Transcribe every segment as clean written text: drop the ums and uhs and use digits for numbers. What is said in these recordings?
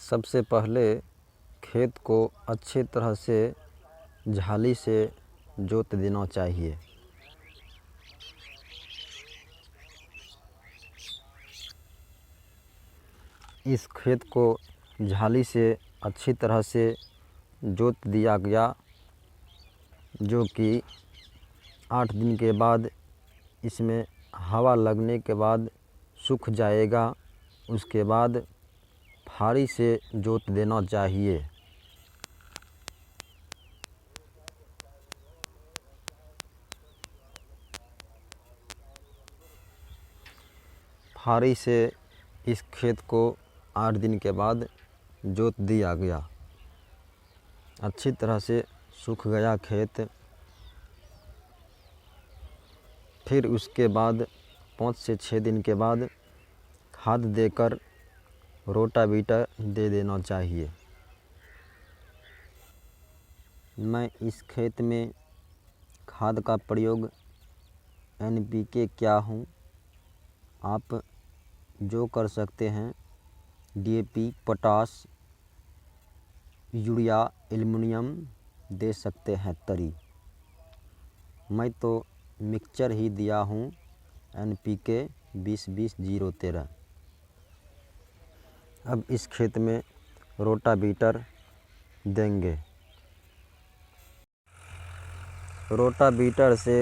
सबसे पहले खेत को अच्छी तरह से झाली से जोत देना चाहिए। इस खेत को झाली से अच्छी तरह से जोत दिया गया, जो कि 8 दिन के बाद इसमें हवा लगने के बाद सूख जाएगा। उसके बाद फारी से जोत देना चाहिए। फारी से इस खेत को 8 दिन के बाद जोत दिया गया। अच्छी तरह से सूख गया खेत। फिर उसके बाद 5 से 6 दिन के बाद खाद देकर रोटावीटर दे देना चाहिए। मैं इस खेत में खाद का प्रयोग NPK किया हूँ। आप जो कर सकते हैं DAP, पोटास, यूरिया, एल्युमिनियम दे सकते हैं तरी। मैं तो मिक्सचर ही दिया हूँ NPK 20-20-0-13। अब इस खेत में रोटावीटर देंगे। रोटावीटर से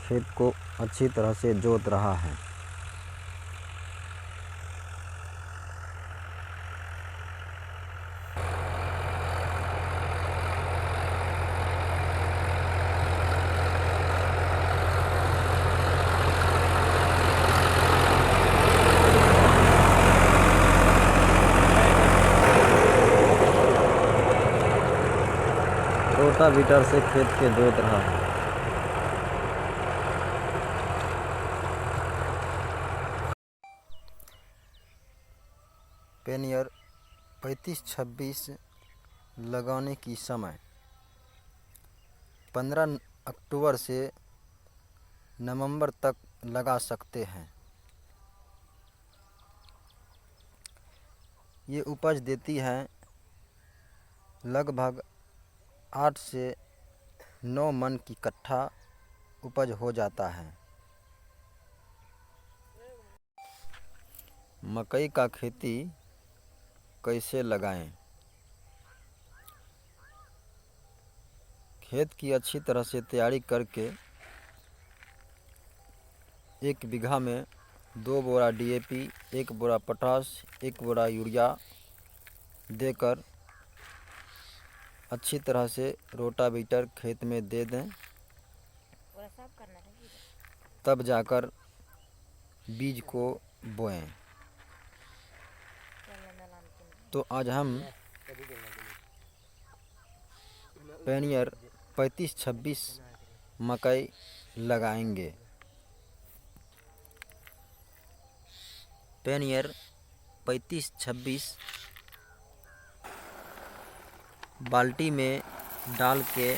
खेत को अच्छी तरह से जोत रहा है। रोटावीटर से खेत के जोत रहा है। पेनियर 35-26 लगाने की समय 15 अक्टूबर से नवंबर तक लगा सकते हैं। ये उपज देती है लगभग 8 से 9 मन की कट्ठा उपज हो जाता है। मकई का खेती कैसे लगाएं? खेत की अच्छी तरह से तैयारी करके 1 बीघा में 2 बोरा DAP, 1 बोरा पोटास, 1 बोरा यूरिया देकर अच्छी तरह से रोटावीटर खेत में दे दें। तब जाकर बीज को बोएं। तो आज हम पेनियर 35-26 मकई लगाएंगे। पेनियर 35-26 बाल्टी में डाल के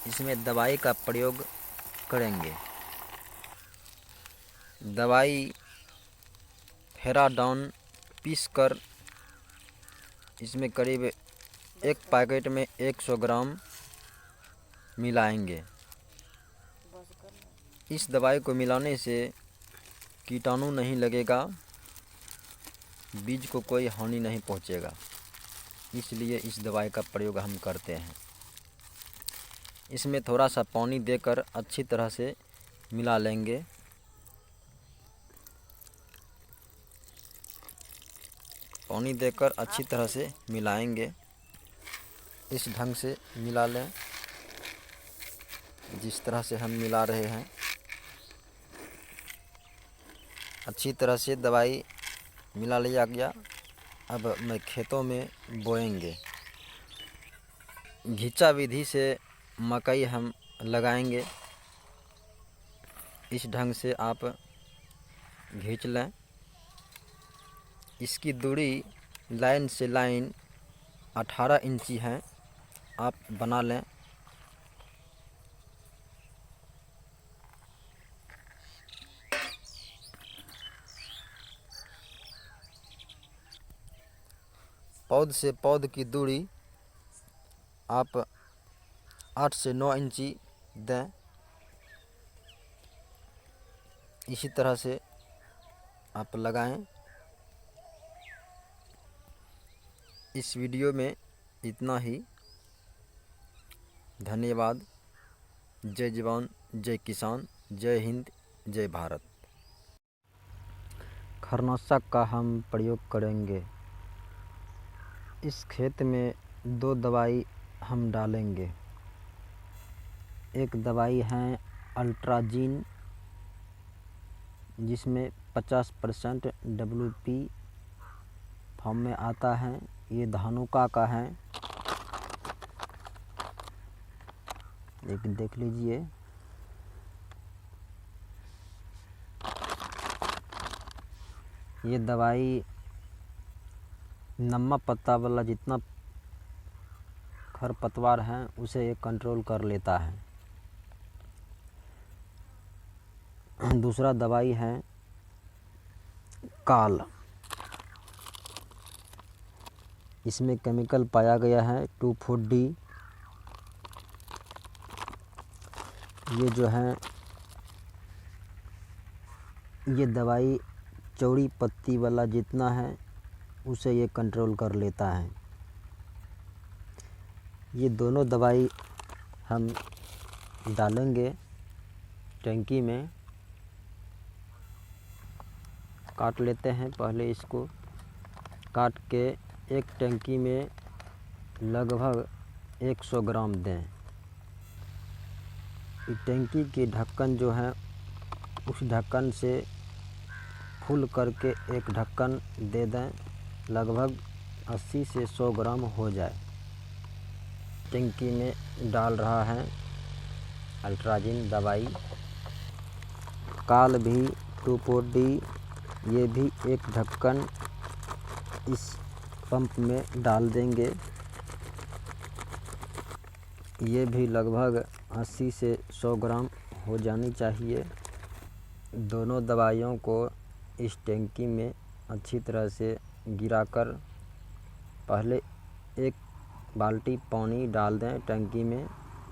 इसमें दवाई का प्रयोग करेंगे। दवाई फेराडाउन पीसकर इसमें करीब 1 पैकेट में 100 ग्राम मिलाएंगे। इस दवाई को मिलाने से कीटाणु नहीं लगेगा, बीज को कोई हानि नहीं पहुंचेगा, इसलिए इस दवाई का प्रयोग हम करते हैं। इसमें थोड़ा सा पानी देकर अच्छी तरह से मिला लेंगे। पानी देकर अच्छी तरह से मिलाएंगे। इस ढंग से मिला लें जिस तरह से हम मिला रहे हैं। अच्छी तरह से दवाई मिला लिया गया। अब मैं खेतों में बोएंगे। घिचा विधि से मकई हम लगाएंगे। इस ढंग से आप घींच लें। इसकी दूरी लाइन से लाइन 18 इंची है, आप बना लें। पौध से पौध की दूरी आप 8 से 9 इंची दें। इसी तरह से आप लगाएं। इस वीडियो में इतना ही। धन्यवाद। जय जवान, जय किसान, जय हिंद, जय भारत। खरनाशक का हम प्रयोग करेंगे। इस खेत में 2 दवाई हम डालेंगे। एक दवाई है अल्ट्राजीन, जिसमें 50% WP फॉर्म में आता है। ये धानुका का है, एक देख लीजिए। ये दवाई नम्मा पत्ता वाला जितना खरपतवार है उसे ये कंट्रोल कर लेता है। दूसरा दवाई है काल। इसमें केमिकल पाया गया है 2,4-D। ये जो है ये दवाई चौड़ी पत्ती वाला जितना है उसे ये कंट्रोल कर लेता है। ये दोनों दवाई हम डालेंगे टंकी में। काट लेते हैं पहले इसको। काट के एक टंकी में लगभग 100 ग्राम दें। इस टंकी की ढक्कन जो है उस ढक्कन से फुल करके एक ढक्कन दे दें। लगभग 80 से 100 ग्राम हो जाए। टंकी में डाल रहा है अल्ट्राजीन दवाई। काल भी 2,4-D, ये भी एक ढक्कन इस पंप में डाल देंगे। ये भी लगभग 80 से 100 ग्राम हो जानी चाहिए। दोनों दवाइयों को इस टंकी में अच्छी तरह से गिराकर पहले एक बाल्टी पानी डाल दें टंकी में।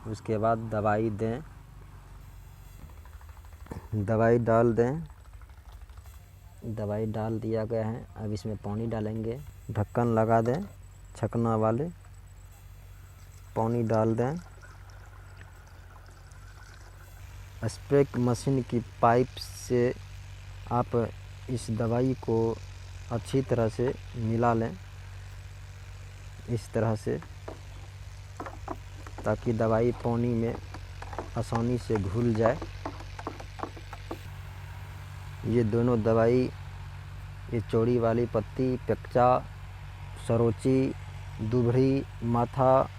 उसके बाद दवाई दें। दवाई डाल दें। दवाई डाल दिया गया है। अब इसमें पानी डालेंगे। ढक्कन लगा दें छकना वाले। पानी डाल दें। स्प्रे मशीन की पाइप से आप इस दवाई को अच्छी तरह से मिला लें, इस तरह से, ताकि दवाई पानी में आसानी से घुल जाए। ये दोनों दवाई, ये चौड़ी वाली पत्ती, पेक्चा, सरोची, दुभरी, माथा,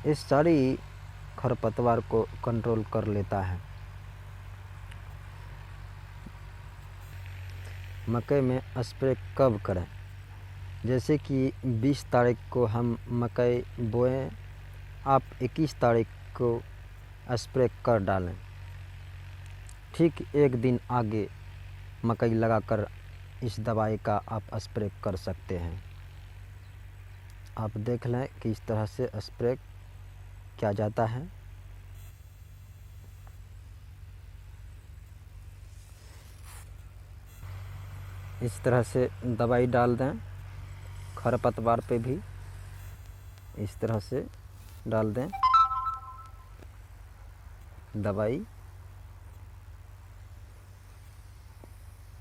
इस सारी खरपतवार को कंट्रोल कर लेता है। मकई में स्प्रे कब करें? जैसे कि 20 तारीख को हम मकई बोएं, आप 21 तारीख को स्प्रे कर डालें। ठीक एक दिन आगे मकई लगाकर इस दवाई का आप स्प्रे कर सकते हैं। आप देख लें कि इस तरह से स्प्रे किया जाता है। इस तरह से दवाई डाल दें। खरपतवार पे भी इस तरह से डाल दें दवाई।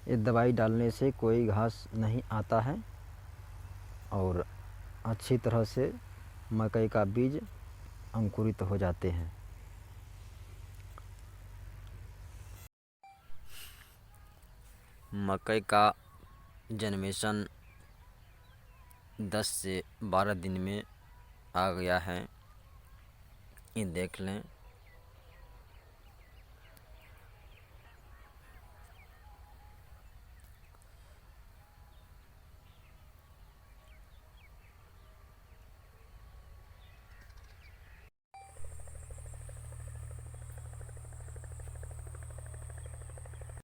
ये दवाई डालने से कोई घास नहीं आता है और अच्छी तरह से मकई का बीज अंकुरित हो जाते हैं। मकई का जनरेशन 10 से 12 दिन में आ गया है। ये देख लें।